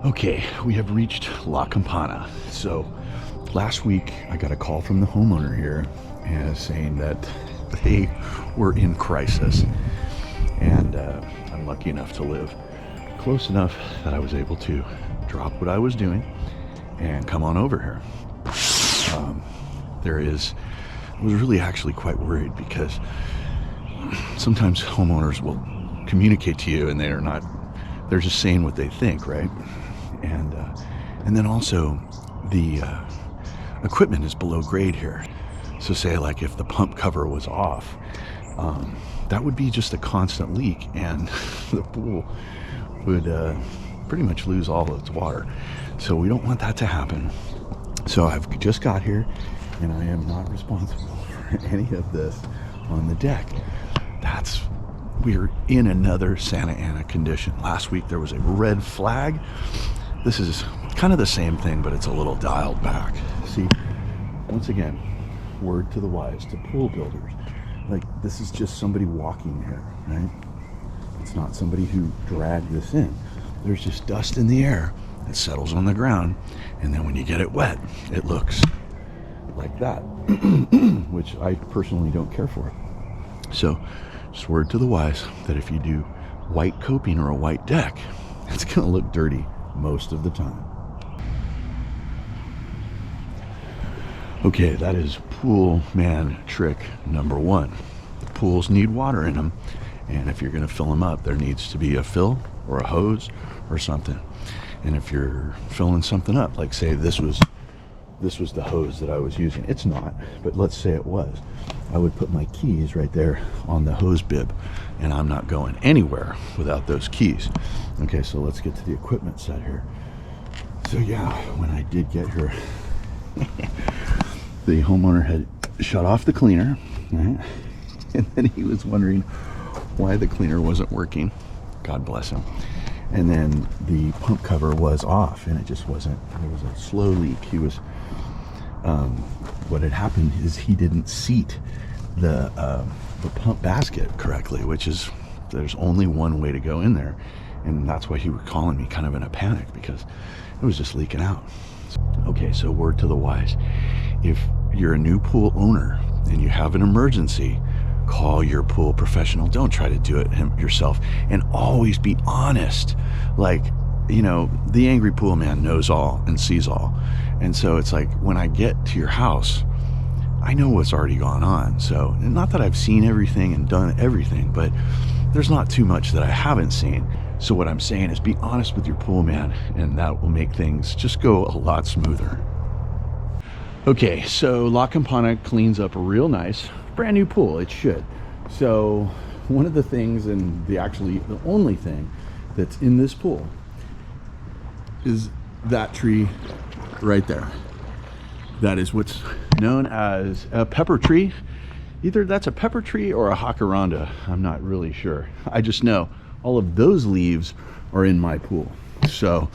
Okay, we have reached La Campana. So last week I got a call from the homeowner here saying that they were in crisis, and I'm lucky enough to live close enough that I was able to drop what I was doing and come on over here. I was really actually quite worried because sometimes homeowners will communicate to you and they're just saying what they think, right? And then also the equipment is below grade here. So say like if the pump cover was off, that would be just a constant leak, and the pool would pretty much lose all of its water. So we don't want that to happen. So I've just got here, and I am not responsible for any of this on the deck. We're in another Santa Ana condition. Last week there was a red flag. This is kind of the same thing, but it's a little dialed back. See, once again, word to the wise, to pool builders. Like, this is just somebody walking here, right? It's not somebody who dragged this in. There's just dust in the air that settles on the ground, and then when you get it wet, it looks like that, which I personally don't care for. So, just word to the wise that if you do white coping or a white deck, it's gonna look dirty most of the time. Okay, that is pool man trick number one. The pools need water in them, and if you're going to fill them up, there needs to be a fill or a hose or something. And if you're filling something up, like say this was the hose that I was using. It's not, but let's say it was. I would put my keys right there on the hose bib, and I'm not going anywhere without those keys. Okay, so let's get to the equipment set here. So yeah, when I did get here, the homeowner had shut off the cleaner, right? And then he was wondering why the cleaner wasn't working. God bless him. And then the pump cover was off, and it just wasn't. There was a slow leak. He was what had happened is he didn't seat the pump basket correctly, which is, there's only one way to go in there, and that's why he was calling me kind of in a panic, because it was just leaking out. Okay, so word to the wise, if you're a new pool owner and you have an emergency, call your pool professional. Don't try to do it yourself, and always be honest. Like, you know, the angry pool man knows all and sees all. And so it's like, when I get to your house, I know what's already gone on. So, not that I've seen everything and done everything, but there's not too much that I haven't seen. So what I'm saying is, be honest with your pool man, and that will make things just go a lot smoother. Okay, so La Campana cleans up real nice. Brand new pool, it should. So one of the things, and the only thing that's in this pool, is that tree right there. That is what's known as a pepper tree. Either that's a pepper tree or a jacaranda. I'm not really sure. I just know all of those leaves are in my pool. So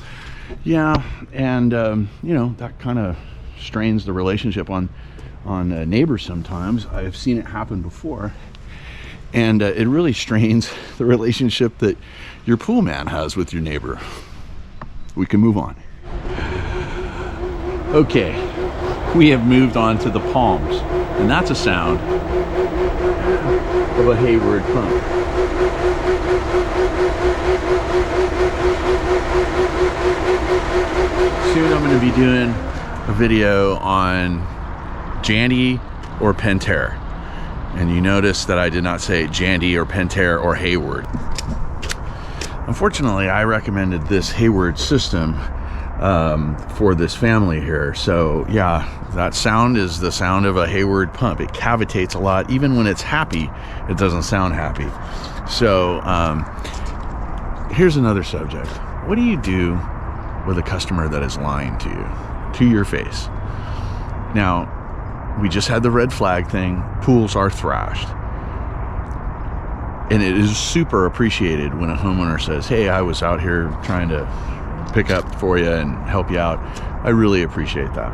yeah, and you know, that kind of strains the relationship on neighbors sometimes. I've seen it happen before, and it really strains the relationship that your pool man has with your neighbor. We can move on. Okay, we have moved on to the palms, and that's a sound of a Hayward pump. Soon I'm going to be doing a video on Jandy or Pentair, and you notice that I did not say Jandy or Pentair or Hayward. Unfortunately, I recommended this Hayward system for this family here. So yeah, that sound is the sound of a Hayward pump. It cavitates a lot. Even when it's happy, it doesn't sound happy. So here's another subject. What do you do with a customer that is lying to you, to your face? Now, we just had the red flag thing. Pools are thrashed. And it is super appreciated when a homeowner says, hey, I was out here trying to pick up for you and help you out. I really appreciate that.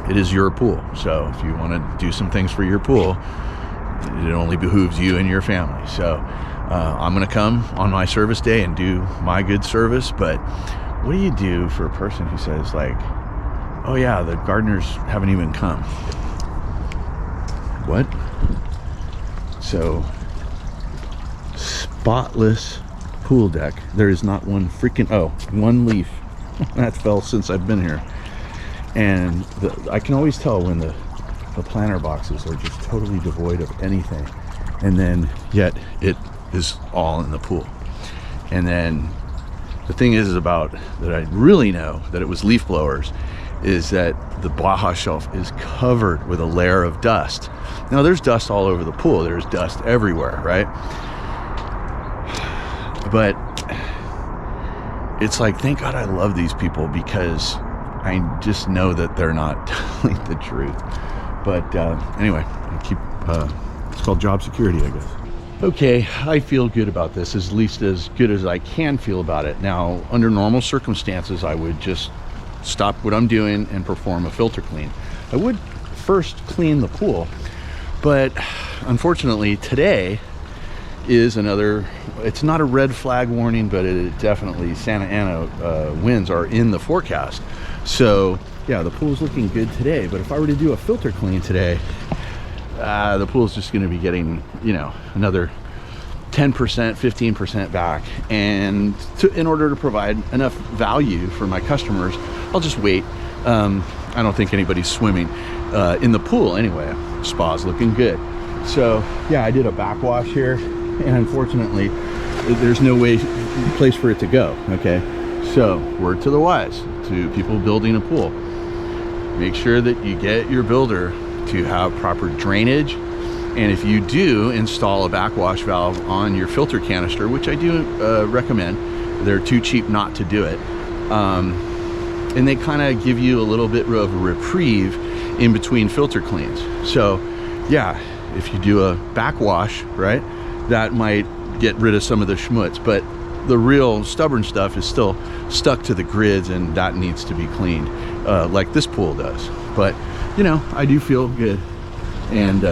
It is your pool. So if you want to do some things for your pool, it only behooves you and your family. So I'm going to come on my service day and do my good service, but what do you do for a person who says like, oh yeah, the gardeners haven't even come? What? So, spotless pool deck. There is not one freaking, oh, one leaf that fell since I've been here. And I can always tell when the planter boxes are just totally devoid of anything, and then yet it is all in the pool. And then the thing is about that I really know that it was leaf blowers is that the Baja shelf is covered with a layer of dust. Now there's dust all over the pool, there's dust everywhere, right? But it's like, thank God I love these people, because I just know that they're not telling the truth. But anyway, I keep, it's called job security, I guess. Okay, I feel good about this, at least as good as I can feel about it. Now, under normal circumstances, I would just stop what I'm doing and perform a filter clean. I would first clean the pool, but unfortunately today is another, it's not a red flag warning, but it definitely, Santa Ana winds are in the forecast. So yeah, the pool's looking good today, but if I were to do a filter clean today, the pool's just going to be getting, you know, another 10%, 15% back. And in order to provide enough value for my customers, I'll just wait. I don't think anybody's swimming in the pool anyway. Spa's looking good. So yeah, I did a backwash here, and unfortunately there's no place for it to go. Okay, so word to the wise, to people building a pool, make sure that you get your builder to have proper drainage. And if you do install a backwash valve on your filter canister, which I do recommend, they're too cheap not to do it, and they kind of give you a little bit of a reprieve in between filter cleans. So yeah, if you do a backwash, right, that might get rid of some of the schmutz, but the real stubborn stuff is still stuck to the grids, and that needs to be cleaned, like this pool does. But you know, I do feel good, and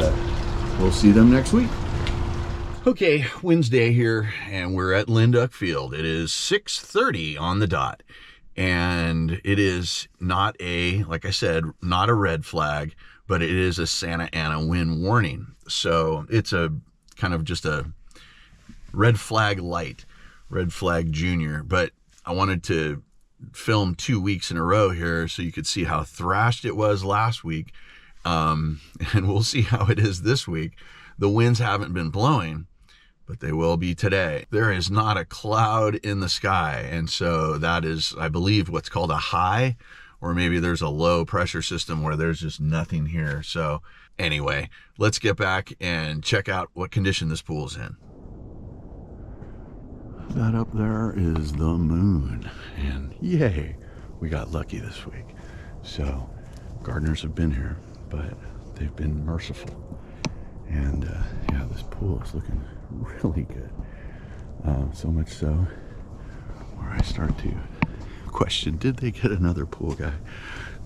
we'll see them next week. Okay, Wednesday here, and we're at Linduck Field. It is 6:30 on the dot, and it is not a, like I said, not a red flag, but it is a Santa Ana wind warning. So it's a kind of just a red flag light, red flag junior. But I wanted to film 2 weeks in a row here so you could see how thrashed it was last week, and we'll see how it is this week. The winds haven't been blowing, but they will be today. There is not a cloud in the sky, and so that is, I believe, what's called a high, or maybe there's a low pressure system where there's just nothing here. So anyway, let's get back and check out what condition this pool's in. That up there is the moon, and yay, we got lucky this week. So gardeners have been here, but they've been merciful, and yeah, this pool is looking really good, so much so where I start to question, did they get another pool guy?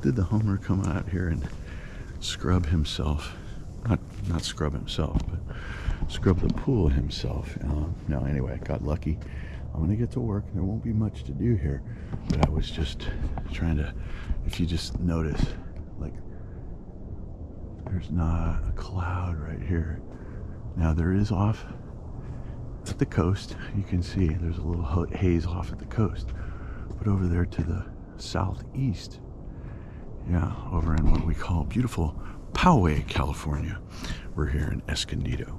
Did the homer come out here and scrub himself, not scrub himself, but scrub the pool himself? No, anyway, got lucky. I'm gonna get to work. There won't be much to do here, but I was just trying to, if you just notice, like, there's not a cloud right here. Now there is off at the coast, you can see there's a little haze off at the coast, but over there to the southeast, yeah, over in what we call beautiful Poway, California, we're here in Escondido.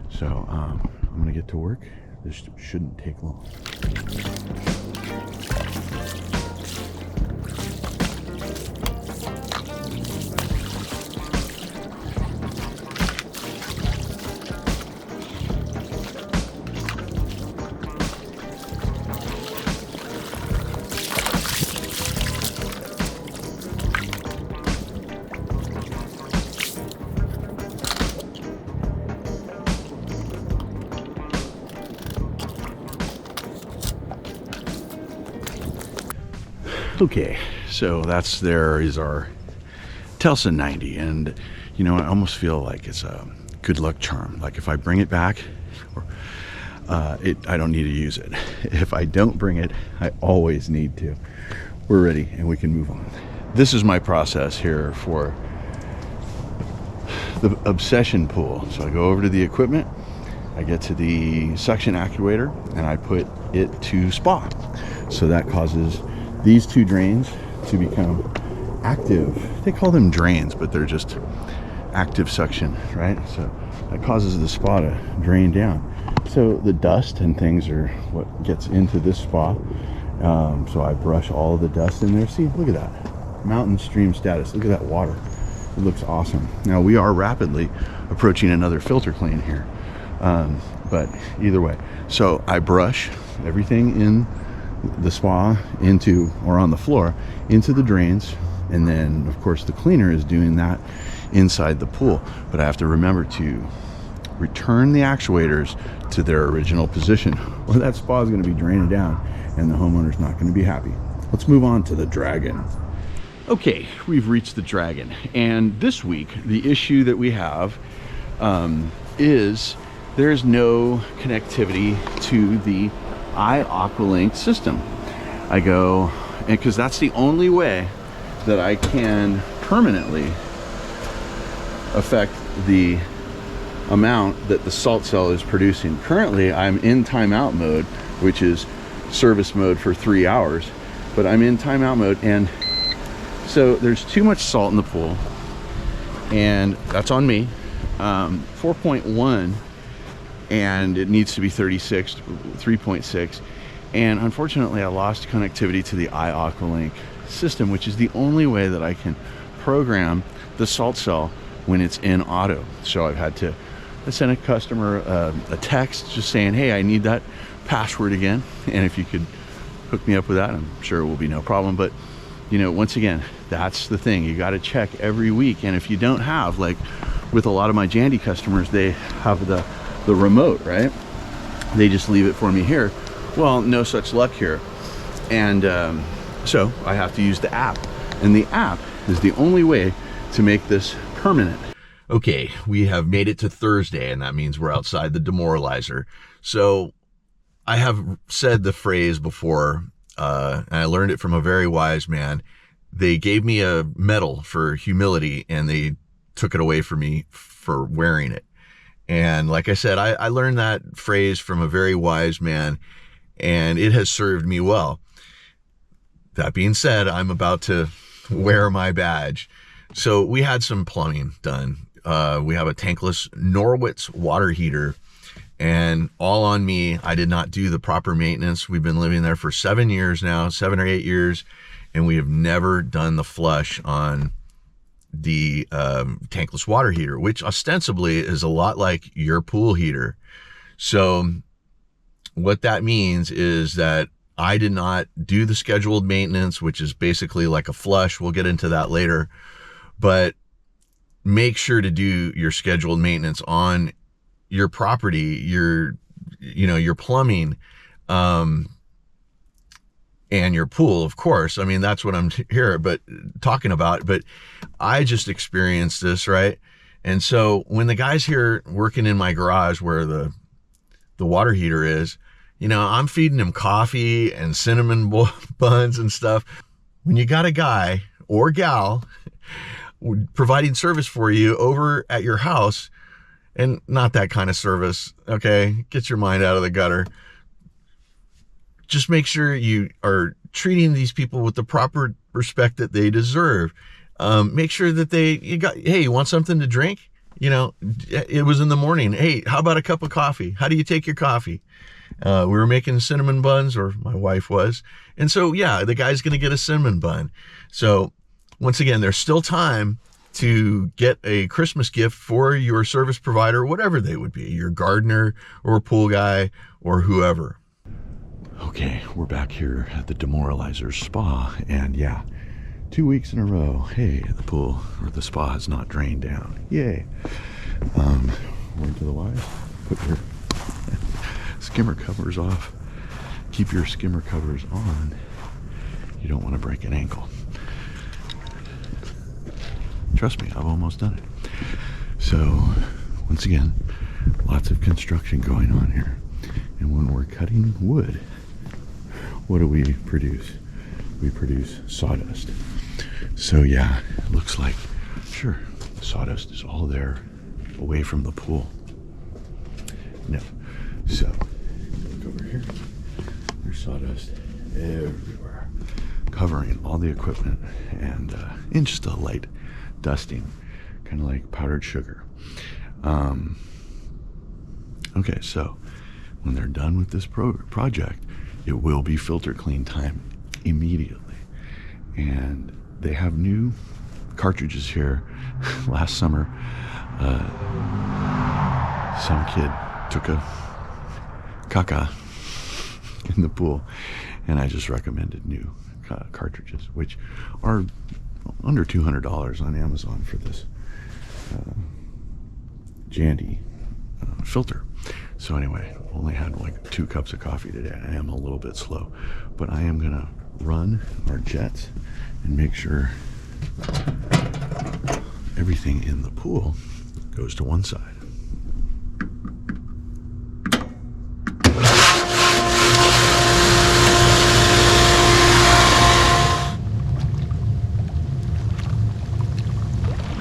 So I'm gonna get to work. This shouldn't take long. Okay, so there is our Telsa 90, and you know, I almost feel like it's a good luck charm. Like if I bring it back, or I don't need to use it. If I don't bring it, I always need to. We're ready and we can move on. This is my process here for the obsession pool. So I go over to the equipment, I get to the suction actuator, and I put it to spa. So that causes these two drains to become active. They call them drains, but they're just active suction, right? So that causes the spa to drain down. So the dust and things are what gets into this spa. So I brush all of the dust in there. See, look at that. Mountain stream status. Look at that water. It looks awesome. Now we are rapidly approaching another filter clean here. But either way, so I brush everything in the spa into, or on the floor, into the drains. And then of course the cleaner is doing that inside the pool. But I have to remember to return the actuators to their original position, or that spa is going to be draining down and the homeowner's not going to be happy. Let's move on to the Dragon. Okay, we've reached the Dragon, and this week the issue that we have is there's no connectivity to the iAqualink system. I go, and because that's the only way that I can permanently affect the amount that the salt cell is producing. Currently I'm in timeout mode, which is service mode for 3 hours, but I'm in timeout mode, and so there's too much salt in the pool, and that's on me. 4.1, and it needs to be 3.6, and unfortunately I lost connectivity to the iAqualink system, which is the only way that I can program the salt cell when it's in auto. So I've had to send a customer a text just saying, hey, I need that password again, and if you could hook me up with that, I'm sure it will be no problem. But you know, once again, that's the thing, you got to check every week. And if you don't have, like with a lot of my Jandy customers, they have the remote, right? They just leave it for me here. Well, no such luck here, and so I have to use the app, and the app is the only way to make this permanent. Okay, we have made it to Thursday, and that means we're outside the demoralizer. So I have said the phrase before, and I learned it from a very wise man. They gave me a medal for humility, and they took it away from me for wearing it. And like I said, I learned that phrase from a very wise man, and it has served me well. That being said, I'm about to wear my badge. So we had some plumbing done. We have a tankless Norwitz water heater, and all on me. I did not do the proper maintenance. We've been living there for 7 years now, 7 or 8 years, and we have never done the flush on the tankless water heater, which ostensibly is a lot like your pool heater. So what that means is that I did not do the scheduled maintenance, which is basically like a flush. We'll get into that later, but make sure to do your scheduled maintenance on your property, your plumbing, and your pool, of course. I mean, that's what I'm here talking about, but I just experienced this, right? And so when the guys here working in my garage where the water heater is, I'm feeding them coffee and cinnamon buns and stuff. When you got a guy or gal providing service for you over at your house, and not that kind of service, okay, get your mind out of the gutter. Just make sure you are treating these people with the proper respect that they deserve. Make sure that hey, you want something to drink? It was in the morning. Hey, how about a cup of coffee? How do you take your coffee? We were making cinnamon buns, or my wife was. And so, yeah, the guy's going to get a cinnamon bun. So once again, there's still time to get a Christmas gift for your service provider, whatever they would be, your gardener or pool guy or whoever. Okay, we're back here at the Demoralizer Spa, and yeah, 2 weeks in a row, hey, the pool or the spa has not drained down. Yay. Word to the wise, put your skimmer covers off. Keep your skimmer covers on. You don't want to break an ankle. Trust me, I've almost done it. So, once again, lots of construction going on here. And when we're cutting wood, what do we produce? We produce sawdust. So yeah, it looks like, sure, sawdust is all there away from the pool. No. So, look over here. There's sawdust everywhere, covering all the equipment, and in just a light dusting, kind of like powdered sugar. Okay, so when they're done with this project, it will be filter clean time immediately. And they have new cartridges here. Last summer, some kid took a caca in the pool, and I just recommended new cartridges, which are under $200 on Amazon for this Jandy filter. So anyway, only had like 2 cups of coffee today. I am a little bit slow, but I am gonna run our jets and make sure everything in the pool goes to one side.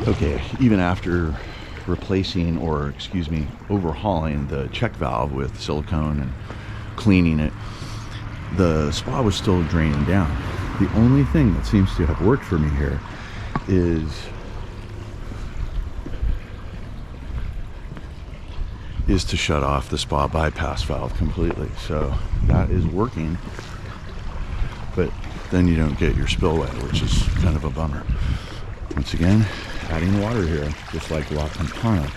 Okay, even after replacing, or excuse me, overhauling the check valve with silicone and cleaning it, the spa was still draining down. The only thing that seems to have worked for me here is to shut off the spa bypass valve completely. So that is working, but then you don't get your spillway, which is kind of a bummer. Once again, adding water here, just like La Campana,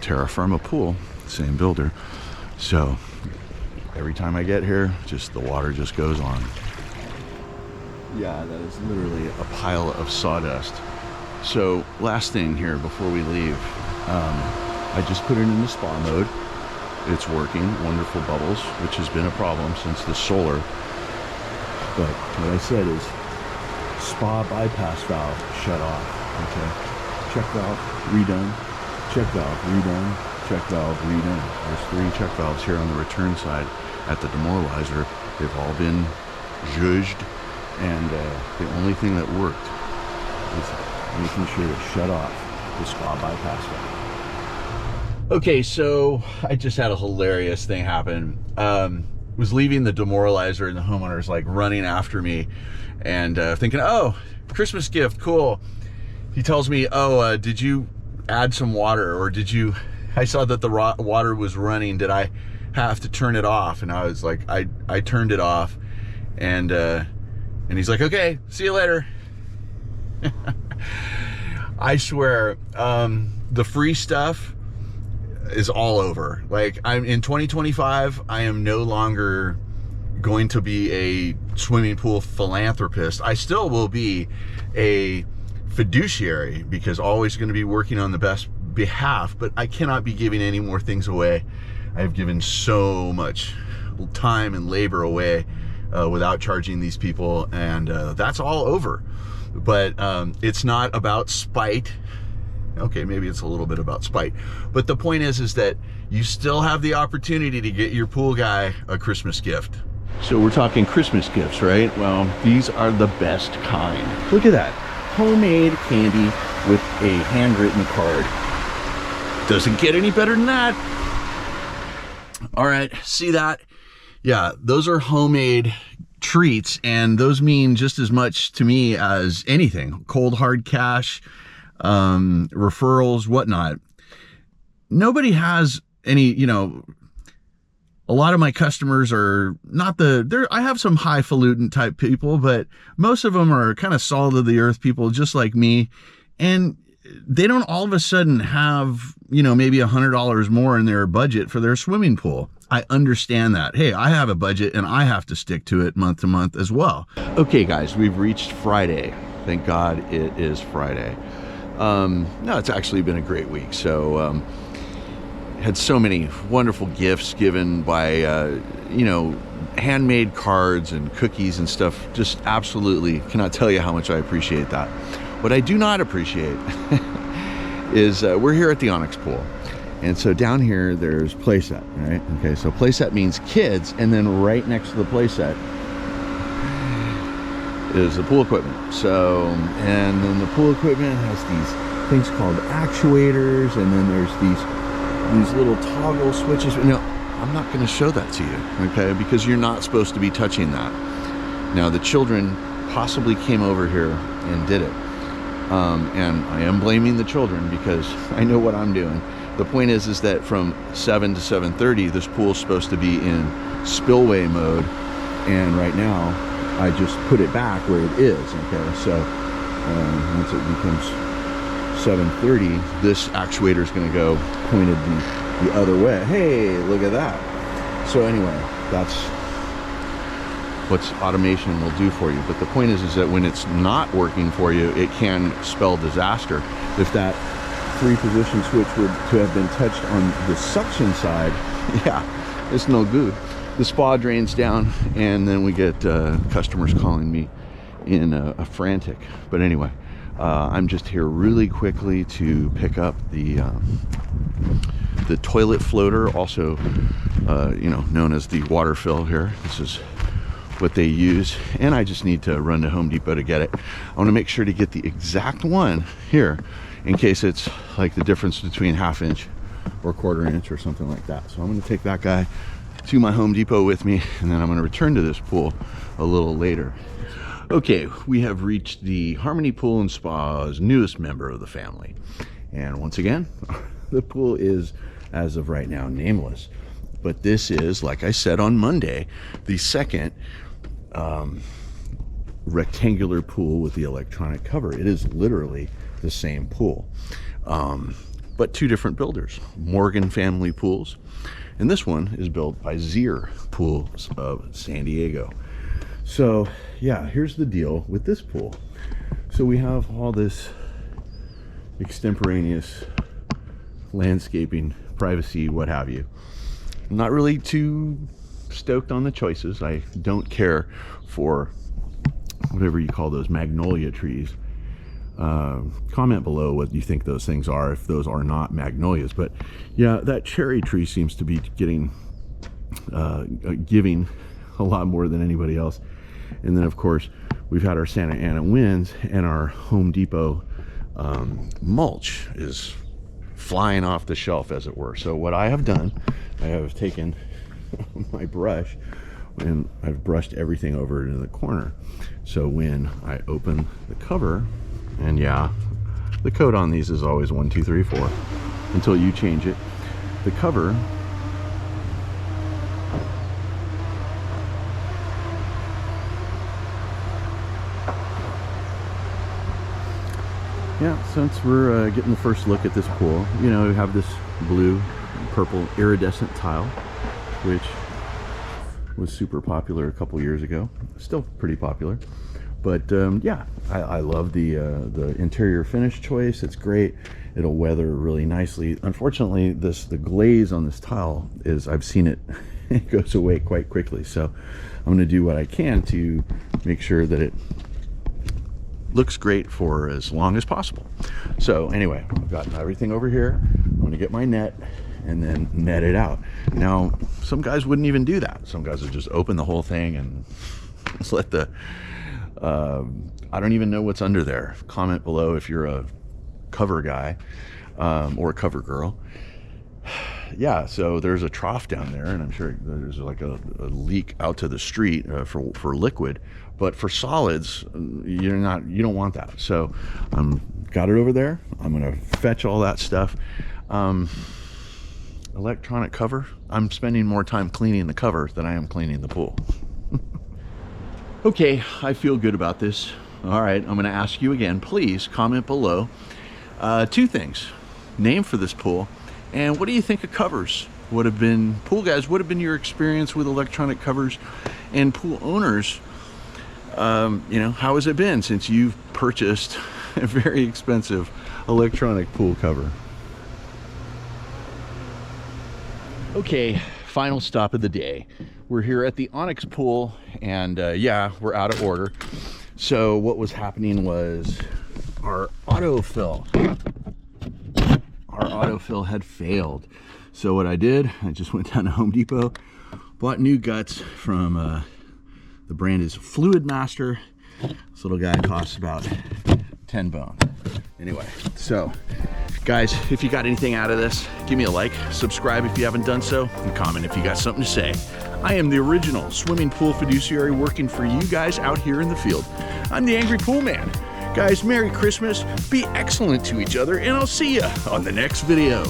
Terra Firma Pool, same builder. So every time I get here, just the water just goes on. Yeah, that is literally a pile of sawdust. So last thing here before we leave, I just put it in the spa mode. It's working, wonderful bubbles, which has been a problem since the solar. But what I said is spa bypass valve shut off. Okay, check valve redone, check valve redone, check valve redone. There's 3 check valves here on the return side at the demoralizer. They've all been zhuzhed, and the only thing that worked is making sure to shut off the spa bypass valve. Okay, so I just had a hilarious thing happen. Was leaving the demoralizer, and the homeowner's like running after me, and thinking, oh, Christmas gift, cool. He tells me, oh, did you add some water, or did you, I saw that the water was running, did I have to turn it off? And I was like, I turned it off, and he's like, okay, see you later. I swear, the free stuff is all over. Like, I'm in 2025, I am no longer going to be a swimming pool philanthropist. I still will be a fiduciary, because always going to be working on the best behalf, but I cannot be giving any more things away. I've given so much time and labor away without charging these people, and that's all over. But it's not about spite. Okay, maybe it's a little bit about spite, but the point is that you still have the opportunity to get your pool guy a Christmas gift. So we're talking Christmas gifts, right? Well, these are the best kind. Look at that. Homemade candy with a handwritten card. Doesn't get any better than that. All right, see that? Yeah, those are homemade treats, and those mean just as much to me as anything. Cold hard cash, referrals, whatnot. Nobody has any, you know, a lot of my customers are not I have some highfalutin type people, but most of them are kind of salt of the earth people just like me. And they don't all of a sudden have, you know, maybe $100 more in their budget for their swimming pool. I understand that. Hey, I have a budget and I have to stick to it month to month as well. Okay, guys, we've reached Friday. Thank God it is Friday. No, it's actually been a great week. So, had so many wonderful gifts given by, you know, handmade cards and cookies and stuff. Just absolutely cannot tell you how much I appreciate that. What I do not appreciate is we're here at the Onyx Pool, And so down here, there's playset, right? Okay, so playset means kids, and then right next to the playset is the pool equipment. So, and then the pool equipment has these things called actuators, and then there's these little toggle switches. No, I'm not going to show that to you, okay? Because you're not supposed to be touching that. Now, the children possibly came over here and did it. And I am blaming the children because I know what I'm doing. The point is that from 7 to 7:30, this pool is supposed to be in spillway mode. And right now, I just put it back where it is, okay? So once it becomes 7:30, this actuator is going to go pointed the other way. Hey, look at that. So anyway, that's what automation will do for you. But the point is that when it's not working for you, it can spell disaster. If that 3-position switch were to have been touched on the suction side, yeah, it's no good. The spa drains down, and then we get customers calling me in a frantic. But anyway, I'm just here really quickly to pick up the toilet floater, also known as the water fill here. This is what they use, and I just need to run to Home Depot to get it. I want to make sure to get the exact one here in case it's like the difference between 1/2 inch or 1/4 inch or something like that. So I'm going to take that guy to my Home Depot with me, and then I'm going to return to this pool a little later. Okay, we have reached the Harmony Pool and Spa's newest member of the family, and once again, the pool is, as of right now, nameless. But this is, like I said on Monday, the second rectangular pool with the electronic cover. It is literally the same pool, but 2 different builders, Morgan Family Pools, and this one is built by Zier Pools of San Diego. So yeah, here's the deal with this pool. So we have all this extemporaneous landscaping, privacy, what have you. I'm not really too stoked on the choices. I don't care for whatever you call those magnolia trees. Comment below what you think those things are, if those are not magnolias. But yeah, that cherry tree seems to be giving a lot more than anybody else. And then of course we've had our Santa Ana winds, and our Home Depot mulch is flying off the shelf, as it were. So what I have done, I have taken my brush and I've brushed everything over into the corner. So when I open the cover, and yeah, the code on these is always 1, 2, 3, 4 until you change it. The cover since we're getting the first look at this pool, we have this blue, purple iridescent tile, which was super popular a couple years ago. Still pretty popular, but yeah, I love the interior finish choice. It's great. It'll weather really nicely. Unfortunately, the glaze on this tile is, I've seen it, it goes away quite quickly. So I'm going to do what I can to make sure that it looks great for as long as possible. So anyway, I've gotten everything over here. I'm going to get my net and then net it out. Now, some guys wouldn't even do that. Some guys would just open the whole thing and just let the I don't even know what's under there. Comment below if you're a cover guy or a cover girl. Yeah, so there's a trough down there, and I'm sure there's like a leak out to the street for liquid. But for solids, you don't want that. So got it over there. I'm gonna fetch all that stuff. Electronic cover, I'm spending more time cleaning the cover than I am cleaning the pool. Okay, I feel good about this. All right, I'm gonna ask you again, please comment below 2 things. Name for this pool, and what do you think of covers? Would have been, pool guys, what have been your experience with electronic covers? And pool owners, how has it been since you've purchased a very expensive electronic pool cover? Okay, final stop of the day. We're here at the Onyx pool, and yeah, we're out of order. So what was happening was our autofill our autofill had failed. So what I did, I just went down to Home Depot, bought new guts from, the brand is Fluid Master. This little guy costs about 10 bones. Anyway, so guys, if you got anything out of this, give me a like, subscribe if you haven't done so, and comment if you got something to say. I am the original swimming pool fiduciary working for you guys out here in the field. I'm the Angry Pool Man. Guys, Merry Christmas, be excellent to each other, and I'll see you on the next video.